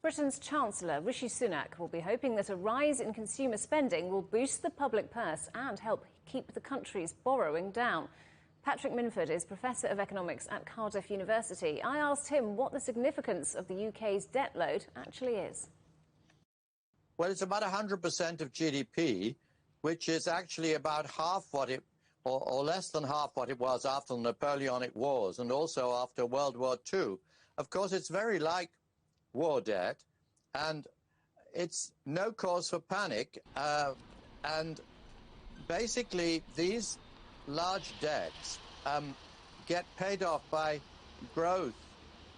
Britain's Chancellor Rishi Sunak will be hoping that a rise in consumer spending will boost the public purse and help keep the country's borrowing down. Patrick Minford is Professor of Economics at Cardiff University. I asked him what the significance of the UK's debt load actually is. Well, it's about 100% of GDP, which is actually about half what it, or less than half what it was after the Napoleonic Wars and also after World War II. Of course, it's very like war debt, and it's no cause for panic. And basically, these large debts get paid off by growth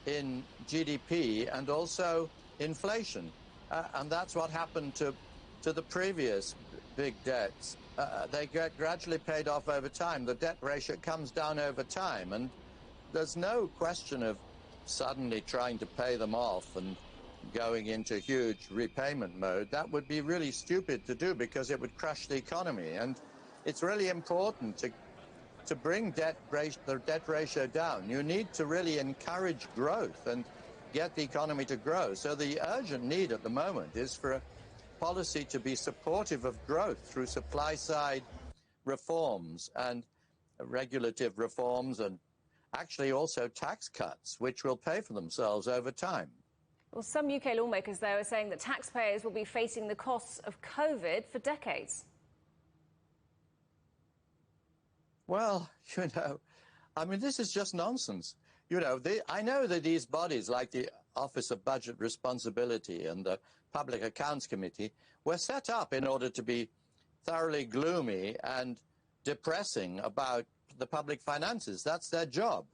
in GDP and also inflation. And that's what happened to the previous big debts. They get gradually paid off over time. The debt ratio comes down over time, and there's no question of suddenly trying to pay them off and going into huge repayment mode. That would be really stupid to do because it would crush the economy. And it's really important to bring the debt ratio down. You need to really encourage growth and get the economy to grow. So the urgent need at the moment is for a policy to be supportive of growth through supply-side reforms and regulative reforms and actually also tax cuts, which will pay for themselves over time. Well, some UK lawmakers, though, are saying that taxpayers will be facing the costs of COVID for decades. Well, I mean, this is just nonsense. I know that these bodies like the Office of Budget Responsibility and the Public Accounts Committee were set up in order to be thoroughly gloomy and depressing about the public finances. That's their job,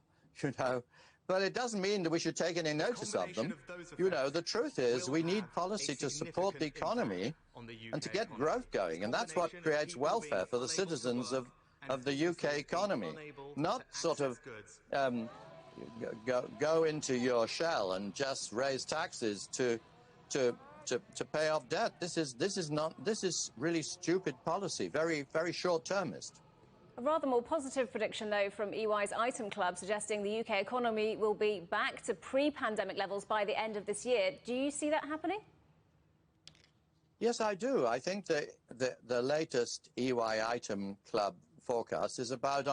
But it doesn't mean that we should take any notice of them. The truth is we need policy to support the economy and to get growth going. And that's what creates welfare for the citizens of the UK economy, not sort of go into your shell and just raise taxes to pay off debt. This is really stupid policy, very, very short-termist. A rather more positive prediction, though, from EY's Item Club, suggesting the UK economy will be back to pre-pandemic levels by the end of this year. Do you see that happening? Yes, I do. I think the latest EY Item Club forecast is about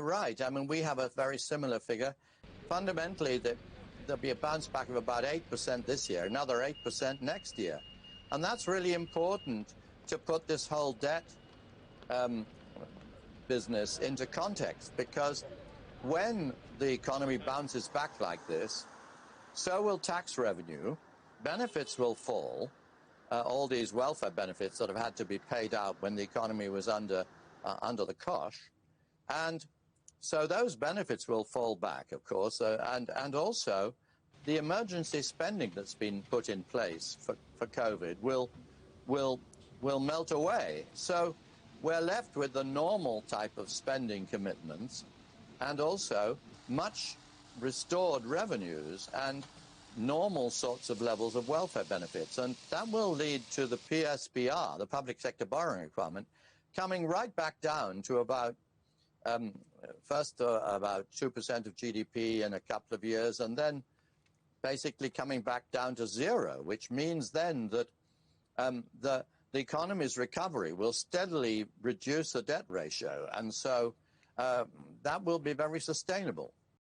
right. I mean, we have a very similar figure. Fundamentally, there'll be a bounce back of about 8% this year, another 8% next year. And that's really important to put this whole debt business into context, because when the economy bounces back like this, so will tax revenue, benefits will fall, all these welfare benefits that have had to be paid out when the economy was under the cosh. And so those benefits will fall back, of course, and also the emergency spending that's been put in place for COVID will melt away. So we're left with the normal type of spending commitments and also much restored revenues and normal sorts of levels of welfare benefits. And that will lead to the PSBR, the public sector borrowing requirement, coming right back down to about first about 2% of GDP in a couple of years, and then basically coming back down to zero, which means then that the economy's recovery will steadily reduce the debt ratio, and so that will be very sustainable.